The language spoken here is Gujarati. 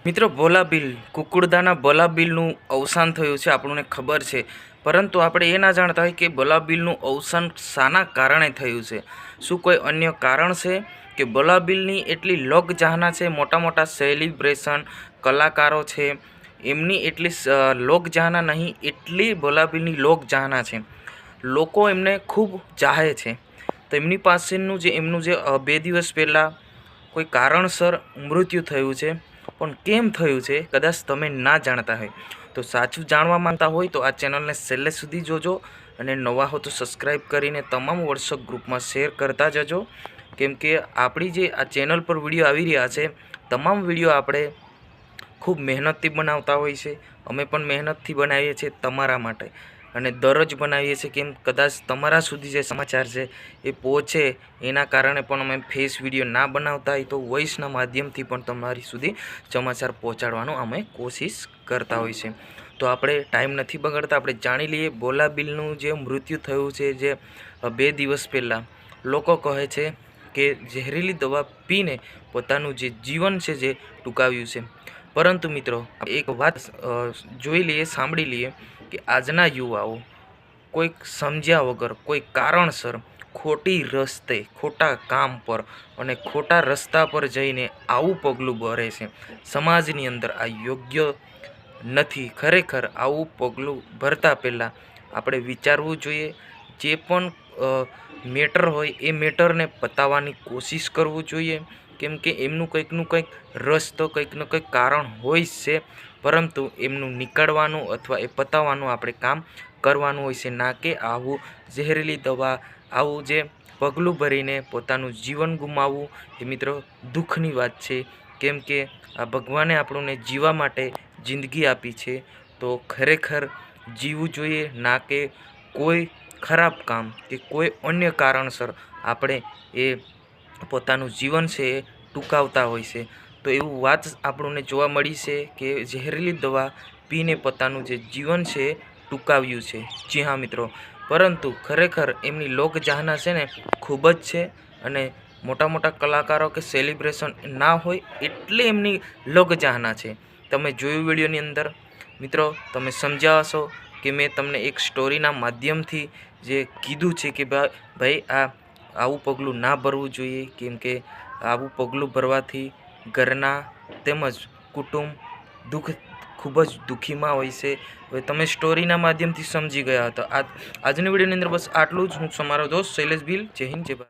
મિત્રો, બોલાબિલ કુકુડદાના બોલાબિલનું અવસાન થયું છે, આપણને ખબર છે. પરંતુ આપણે એ ના જાણતા હોય કે બોલાબિલનું અવસાન શાના કારણે થયું છે. શું કોઈ અન્ય કારણ છે કે બોલાબિલની એટલી લોકચાહના છે, મોટા મોટા સેલિબ્રેશન કલાકારો છે, એમની એટલી લોકચાહના નહીં, એટલી બોલાબિલની લોકચાહના છે. લોકો એમને ખૂબ ચાહે છે. તો એમની પાસેનું એમનું જે 2 દિવસ પહેલાં કોઈ કારણસર મૃત્યુ થયું છે. પણ કેમ થયું છે કદાચ તમે ના જાણતા હોય તો સાચું જાણવા માંગતા હોય તો આ ચેનલને છેલ્લે સુધી જોજો, અને નવા હો તો સબસ્ક્રાઈબ કરીને તમામ વોટ્સઅપ ગ્રુપમાં શેર કરતા જજો. કેમ કે આપણી જે આ ચેનલ પર વિડીયો આવી રહ્યા છે, તમામ વિડીયો આપણે ખૂબ મહેનતથી બનાવતા હોય છે. અમે પણ મહેનતથી બનાવીએ છીએ તમારા માટે, અને દરરોજ બનાવીએ છીએ. કેમ કદાચ તમારા સુધી જે સમાચાર છે એ પહોંચે, એના કારણે પણ અમે ફેસ વિડીયો ના બનાવતા હોય તો વોઇસના માધ્યમથી પણ તમારી સુધી સમાચાર પહોંચાડવાનો અમે કોશિશ કરતા હોય છે. તો આપણે ટાઈમ નથી બગાડતા, આપણે જાણી લઈએ બોલાબિલનું જે મૃત્યુ થયું છે, જે 2 દિવસ પહેલાં. લોકો કહે છે કે ઝેરીલી દવા પીને પોતાનું જે જીવન છે જે ટૂંકાવ્યું છે. પરંતુ મિત્રો, એક વાત જોઈ લઈએ, સાંભળી લઈએ કે આજના યુવાઓ કોઈક સમજ્યા વગર, કોઈ કારણસર ખોટી રસ્તે, ખોટા કામ પર અને ખોટા રસ્તા પર જઈને આવું પગલું ભરે છે. સમાજની અંદર આ યોગ્ય નથી. ખરેખર આવું પગલું ભરતા પહેલાં આપણે વિચારવું જોઈએ. જે પણ મેટર હોય એ મેટરને પતાવવાની કોશિશ કરવું જોઈએ. કેમ કે એમનું કંઈકનું કંઈક રસ્તો, કંઈકનું કંઈક કારણ હોય છે, પરંતુ એમનું નીકળવાનું અથવા એ પતાવવાનું આપણે કામ કરવાનું હોય છે, ના કે આવું ઝેરીલી દવા, આવું જે પગલું ભરીને પોતાનું જીવન ગુમાવવું. એ મિત્રો દુઃખની વાત છે. કેમ કે આ ભગવાને આપણને જીવવા માટે જિંદગી આપી છે, તો ખરેખર જીવવું જોઈએ, ના કે કોઈ ખરાબ કામ કે કોઈ અન્ય કારણસર આપણે એ પોતાનું જીવન છે એ ટૂંકાવતા હોય છે. તો એવું વાત આપણને જોવા મળી છે કે ઝેરીલી દવા પીને પોતાનું જે જીવન છે એ ટૂંકાવ્યું છે. જી હા મિત્રો, પરંતુ ખરેખર એમની લોકચાહના છે ને ખૂબ જ છે, અને મોટા મોટા કલાકારો કે સેલિબ્રેશન ના હોય એટલે એમની લોકચાહના છે. તમે જોયું વિડીયોની અંદર મિત્રો, તમે સમજ્યા હશો કે મેં તમને એક સ્ટોરીના માધ્યમથી જે કીધું છે કે ભાઈ આવું પગલું ના ભરવું જોઈએ. કેમ કે આવું પગલું ભરવાથી ઘરના તેમજ કુટુંબ ખૂબ જ દુઃખીમાં હોય છે. હવે તમે સ્ટોરીના માધ્યમથી સમજી ગયા હતા. આજની વિડીયોની અંદર બસ આટલું જ. હું તમારો દોસ્ત શૈલેષ ભીલ. જય હિન્દ, જય ભારત.